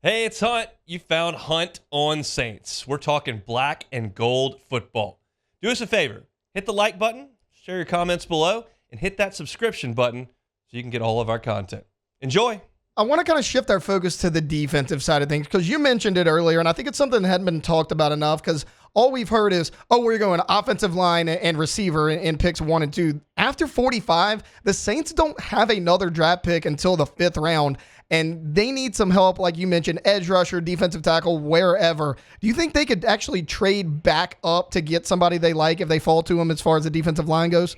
Hey, it's Hunt. You found Hunt on Saints. We're talking black and gold football. Do us a favor. Hit the like button, share your comments below, and hit that subscription button so you can get all of our content. Enjoy. I want to kind of shift our focus to the defensive side of things because you mentioned it earlier, and I think it's something that hadn't been talked about enough because all we've heard is, oh, we're going offensive line and receiver in picks 1 and 2. After 45, the Saints don't have another draft pick until the 5th round, and they need some help, like you mentioned, edge rusher, defensive tackle, wherever. Do you think they could actually trade back up to get somebody they like if they fall to them as far as the defensive line goes?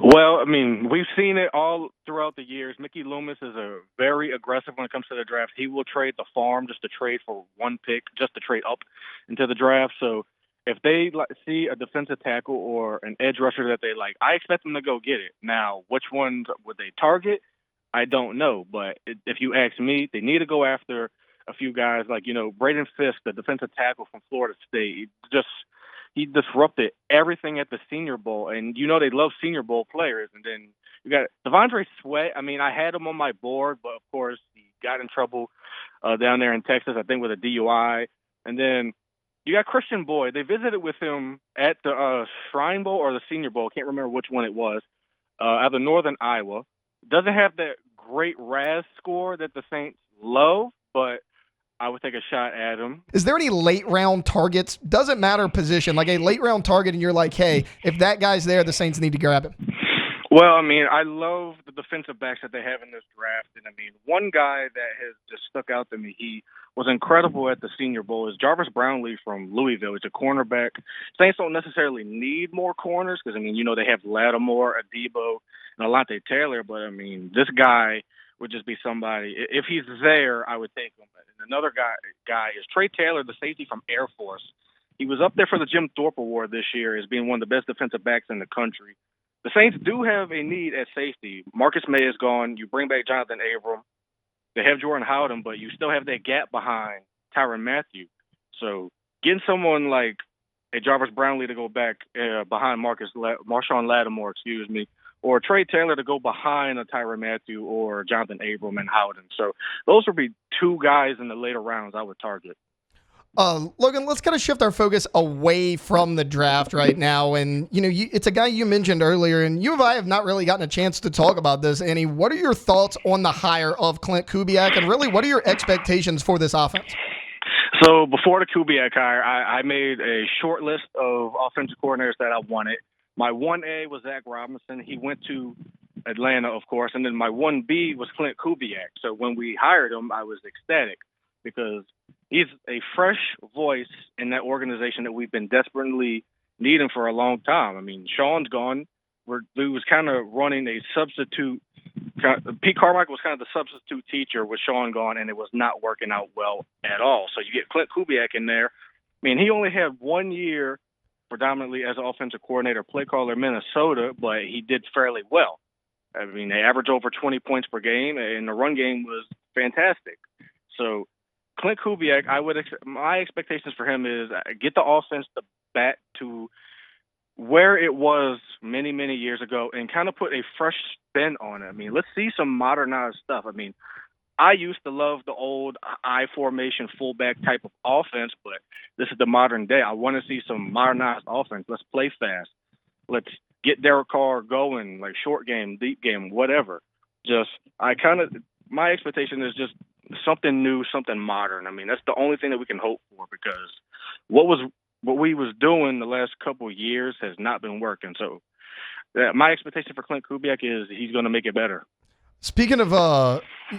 Well, I mean, we've seen it all throughout the years. Mickey Loomis is a very aggressive when it comes to the draft. He will trade the farm just to trade for one pick, just to trade up into the draft. So if they see a defensive tackle or an edge rusher that they like, I expect them to go get it. Now, which ones would they target? I don't know. But if you ask me, they need to go after a few guys like, Braden Fisk, the defensive tackle from Florida State. He disrupted everything at the Senior Bowl, and they love Senior Bowl players. And then you got Devondre Sweat. I mean, I had him on my board, but of course he got in trouble down there in Texas, I think with a DUI. And then you got Christian Boyd. They visited with him at the Shrine Bowl or the Senior Bowl. Can't remember which one it was. Out of Northern Iowa. Doesn't have that great RAS score that the Saints love, but I would take a shot at him. Is there any late round targets? Doesn't matter position, like a late round target, and you're like, hey, if that guy's there, the Saints need to grab him. Well, I mean, I love the defensive backs that they have in this draft. And, I mean, one guy that has just stuck out to me, he was incredible at the Senior Bowl, is Jarvis Brownlee from Louisville. He's a cornerback. Saints don't necessarily need more corners because, they have Lattimore, Adebo, and Alante Taylor. But, I mean, this guy would just be somebody. If he's there, I would take him. And another guy is Trey Taylor, the safety from Air Force. He was up there for the Jim Thorpe Award this year as being one of the best defensive backs in the country. The Saints do have a need at safety. Marcus May is gone. You bring back Jonathan Abram. They have Jordan Howden, but you still have that gap behind Tyrann Mathieu. So getting someone like a Jarvis Brownlee to go back behind Marshawn Lattimore, or Trey Taylor to go behind a Tyrann Mathieu or Jonathan Abram and Howden. So those would be two guys in the later rounds I would target. Logan, let's kind of shift our focus away from the draft right now. And, it's a guy you mentioned earlier, and you and I have not really gotten a chance to talk about this. Annie, what are your thoughts on the hire of Klint Kubiak, and really what are your expectations for this offense? So before the Kubiak hire, I made a short list of offensive coordinators that I wanted. My 1A was Zach Robinson. He went to Atlanta, of course. And then my 1B was Klint Kubiak. So when we hired him, I was ecstatic because he's a fresh voice in that organization that we've been desperately needing for a long time. I mean, Sean's gone. He was kind of running a substitute. Pete Carmichael was kind of the substitute teacher with Sean gone, and it was not working out well at all. So you get Klint Kubiak in there. I mean, he only had 1 year predominantly as an offensive coordinator, play caller in Minnesota, but he did fairly well. I mean, they averaged over 20 points per game, and the run game was fantastic. So Klint Kubiak, my expectations for him is get the offense back to where it was many, many years ago and kind of put a fresh spin on it. I mean, let's see some modernized stuff. I mean, I used to love the old I formation fullback type of offense, but this is the modern day. I want to see some modernized offense. Let's play fast. Let's get Derek Carr going, like short game, deep game, whatever. My expectation is just something new, something modern. I mean, that's the only thing that we can hope for because what we was doing the last couple of years has not been working. So my expectation for Klint Kubiak is he's going to make it better. Speaking of,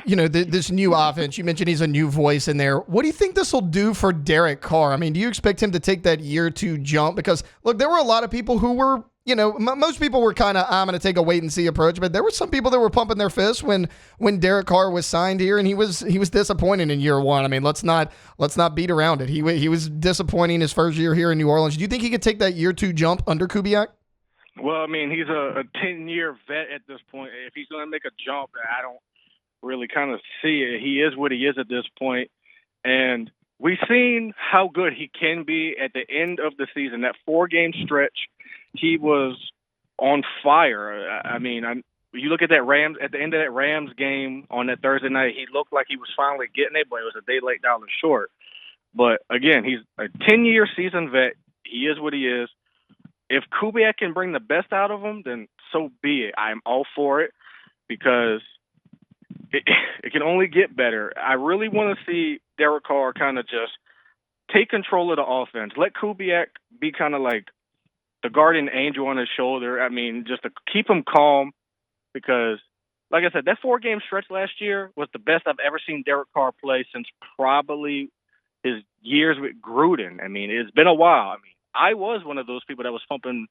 this new offense, you mentioned he's a new voice in there. What do you think this will do for Derek Carr? I mean, do you expect him to take that year two jump? Because, look, there were a lot of people who were, most people were kind of, I'm going to take a wait and see approach, but there were some people that were pumping their fists when Derek Carr was signed here, and he was disappointing in year one. I mean, let's not beat around it. He was disappointing his first year here in New Orleans. Do you think he could take that year two jump under Kubiak? Well, I mean, he's a 10-year vet at this point. If he's going to make a jump, I don't really kind of see it. He is what he is at this point. And we've seen how good he can be at the end of the season. That 4-game stretch, he was on fire. I mean, you look at that Rams at the end of that Rams game on that Thursday night, he looked like he was finally getting it, but it was a day late, dollar short. But again, he's a 10-year seasoned vet. He is what he is. If Kubiak can bring the best out of him, then so be it. I'm all for it because it can only get better. I really want to see Derek Carr kind of just take control of the offense. Let Kubiak be kind of like the guardian angel on his shoulder. I mean, just to keep him calm because, like I said, that 4-game stretch last year was the best I've ever seen Derek Carr play since probably his years with Gruden. I mean, it's been a while. I mean, I was one of those people that was pumping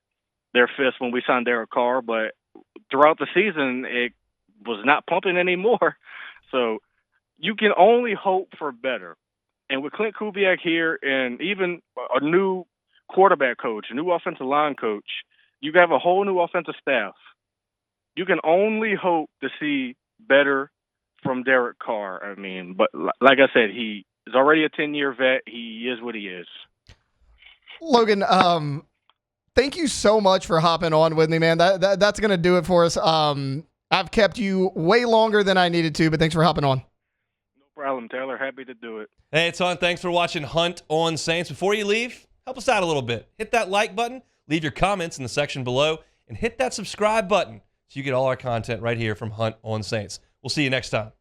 their fist when we signed Derek Carr, but throughout the season, it was not pumping anymore. So you can only hope for better. And with Clint Kubiak here and even a new quarterback coach, a new offensive line coach, you have a whole new offensive staff. You can only hope to see better from Derek Carr. I mean, but like I said, he is already a 10-year vet. He is what he is. Logan, thank you so much for hopping on with me, man. That's going to do it for us. I've kept you way longer than I needed to, but thanks for hopping on. No problem, Taylor. Happy to do it. Hey, it's on. Thanks for watching Hunt on Saints. Before you leave, help us out a little bit. Hit that like button, leave your comments in the section below, and hit that subscribe button so you get all our content right here from Hunt on Saints. We'll see you next time.